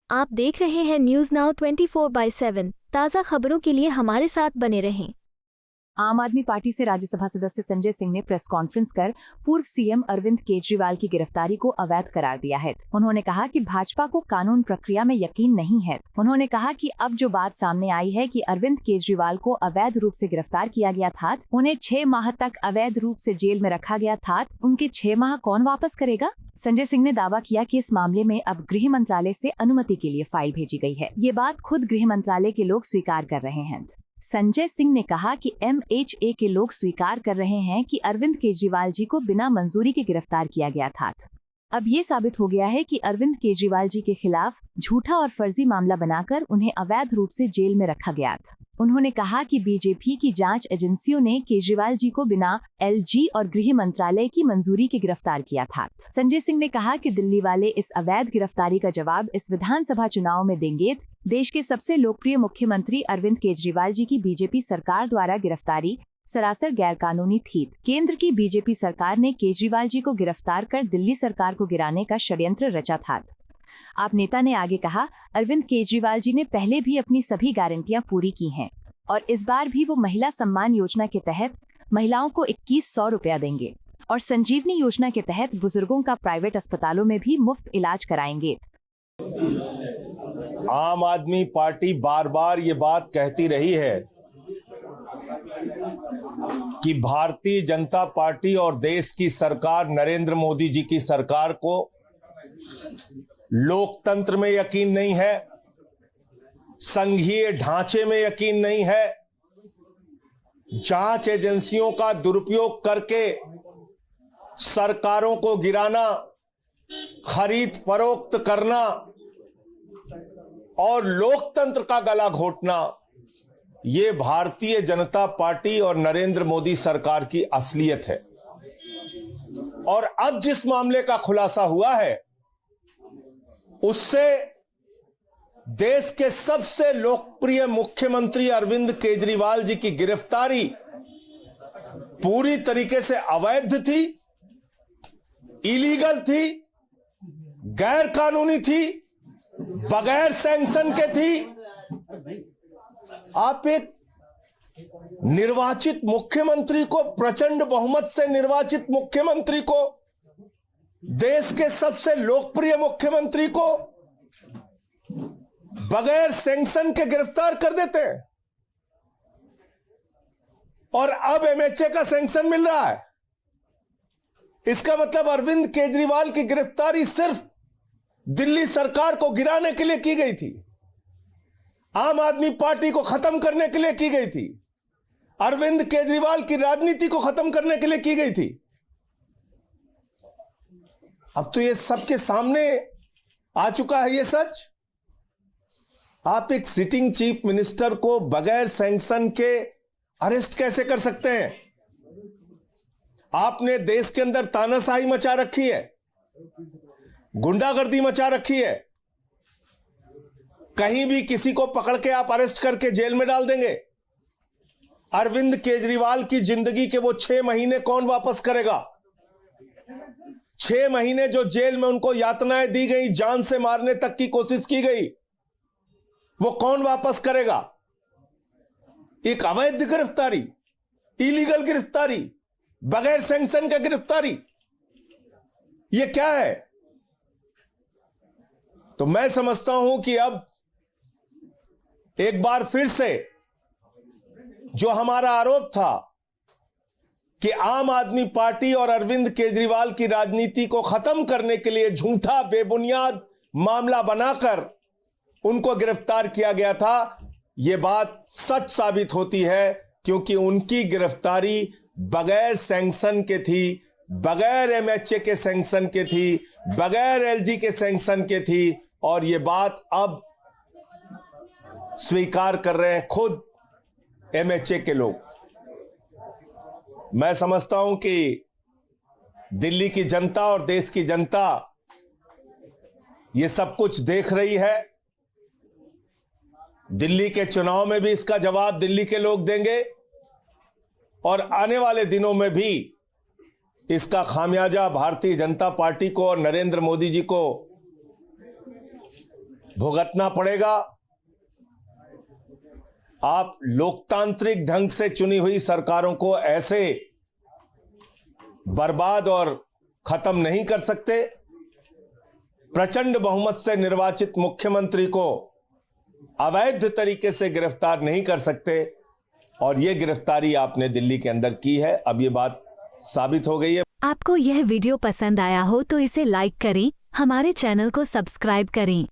आप देख रहे हैं न्यूज नाउ 24/7। ताज़ा खबरों के लिए हमारे साथ बने रहें। आम आदमी पार्टी से राज्यसभा सदस्य संजय सिंह ने प्रेस कॉन्फ्रेंस कर पूर्व सीएम अरविंद केजरीवाल की गिरफ्तारी को अवैध करार दिया है। उन्होंने कहा कि भाजपा को कानून प्रक्रिया में यकीन नहीं है। उन्होंने कहा कि अब जो बात सामने आई है कि अरविंद केजरीवाल को अवैध रूप से गिरफ्तार किया गया था, उन्हें 6 माह तक अवैध रूप से जेल में रखा गया था, उनके 6 माह कौन वापस करेगा? संजय सिंह ने दावा किया कि इस मामले में अब गृह मंत्रालय से अनुमति के लिए फाइल भेजी गई है। ये बात खुद गृह मंत्रालय के लोग स्वीकार कर रहे हैं। संजय सिंह ने कहा कि MHA के लोग स्वीकार कर रहे हैं कि अरविंद केजरीवाल जी को बिना मंजूरी के गिरफ्तार किया गया था। अब ये साबित हो गया है कि अरविंद केजरीवाल जी के खिलाफ झूठा और फर्जी मामला बनाकर उन्हें अवैध रूप से जेल में रखा गया था। उन्होंने कहा कि बीजेपी की जांच एजेंसियों ने केजरीवाल जी को बिना LG और गृह मंत्रालय की मंजूरी के गिरफ्तार किया था। संजय सिंह ने कहा कि दिल्ली वाले इस अवैध गिरफ्तारी का जवाब इस विधानसभा चुनाव में देंगे। देश के सबसे लोकप्रिय मुख्यमंत्री अरविंद केजरीवाल जी की बीजेपी सरकार द्वारा गिरफ्तारी सरासर गैरकानूनी थी। केंद्र की बीजेपी सरकार ने केजरीवाल जी को गिरफ्तार कर दिल्ली सरकार को गिराने का षड्यंत्र रचा था। आप नेता ने आगे कहा, अरविंद केजरीवाल जी ने पहले भी अपनी सभी गारंटियां पूरी की हैं और इस बार भी वो महिला सम्मान योजना के तहत महिलाओं को 2100 रुपया देंगे और संजीवनी योजना के तहत बुजुर्गों का प्राइवेट अस्पतालों में भी मुफ्त इलाज कराएंगे। आम आदमी पार्टी बार बार ये बात कहती रही है कि भारतीय जनता पार्टी और देश की सरकार नरेंद्र मोदी जी की सरकार को लोकतंत्र में यकीन नहीं है, संघीय ढांचे में यकीन नहीं है, जांच एजेंसियों का दुरुपयोग करके सरकारों को गिराना, खरीद फरोख्त करना और लोकतंत्र का गला घोटना, ये भारतीय जनता पार्टी और नरेंद्र मोदी सरकार की असलियत है। और अब जिस मामले का खुलासा हुआ है उससे देश के सबसे लोकप्रिय मुख्यमंत्री अरविंद केजरीवाल जी की गिरफ्तारी पूरी तरीके से अवैध थी, इलीगल थी, गैर कानूनी थी, बगैर सैंक्शन के थी। आप एक निर्वाचित मुख्यमंत्री को, प्रचंड बहुमत से निर्वाचित मुख्यमंत्री को, देश के सबसे लोकप्रिय मुख्यमंत्री को बगैर सैंक्शन के गिरफ्तार कर देते हैं और अब MHA का सैंक्शन मिल रहा है। इसका मतलब अरविंद केजरीवाल की गिरफ्तारी सिर्फ दिल्ली सरकार को गिराने के लिए की गई थी, आम आदमी पार्टी को खत्म करने के लिए की गई थी, अरविंद केजरीवाल की राजनीति को खत्म करने के लिए की गई थी। अब तो ये सबके सामने आ चुका है ये सच। आप एक सिटिंग चीफ मिनिस्टर को बगैर सैंक्शन के अरेस्ट कैसे कर सकते हैं? आपने देश के अंदर तानाशाही मचा रखी है, गुंडागर्दी मचा रखी है। कहीं भी किसी को पकड़ के आप अरेस्ट करके जेल में डाल देंगे। अरविंद केजरीवाल की जिंदगी के वो 6 महीने कौन वापस करेगा? 6 महीने जो जेल में उनको यातनाएं दी गई, जान से मारने तक की कोशिश की गई, वो कौन वापस करेगा? एक अवैध गिरफ्तारी, इलीगल गिरफ्तारी, बगैर सैंक्शन का गिरफ्तारी, ये क्या है? तो मैं समझता हूं कि अब एक बार फिर से जो हमारा आरोप था कि आम आदमी पार्टी और अरविंद केजरीवाल की राजनीति को खत्म करने के लिए झूठा बेबुनियाद मामला बनाकर उनको गिरफ्तार किया गया था, यह बात सच साबित होती है, क्योंकि उनकी गिरफ्तारी बगैर सैंक्शन के थी, बगैर MHA के सैंक्शन के थी, बगैर LG के सैंक्शन के थी। और यह बात अब स्वीकार कर रहे हैं खुद MHA के लोग। मैं समझता हूं कि दिल्ली की जनता और देश की जनता ये सब कुछ देख रही है। दिल्ली के चुनाव में भी इसका जवाब दिल्ली के लोग देंगे और आने वाले दिनों में भी इसका खामियाजा भारतीय जनता पार्टी को और नरेंद्र मोदी जी को भुगतना पड़ेगा। आप लोकतांत्रिक ढंग से चुनी हुई सरकारों को ऐसे बर्बाद और खत्म नहीं कर सकते। प्रचंड बहुमत से निर्वाचित मुख्यमंत्री को अवैध तरीके से गिरफ्तार नहीं कर सकते, और यह गिरफ्तारी आपने दिल्ली के अंदर की है। अब यह बात साबित हो गई है। आपको यह वीडियो पसंद आया हो तो इसे लाइक करें, हमारे चैनल को सब्सक्राइब करें।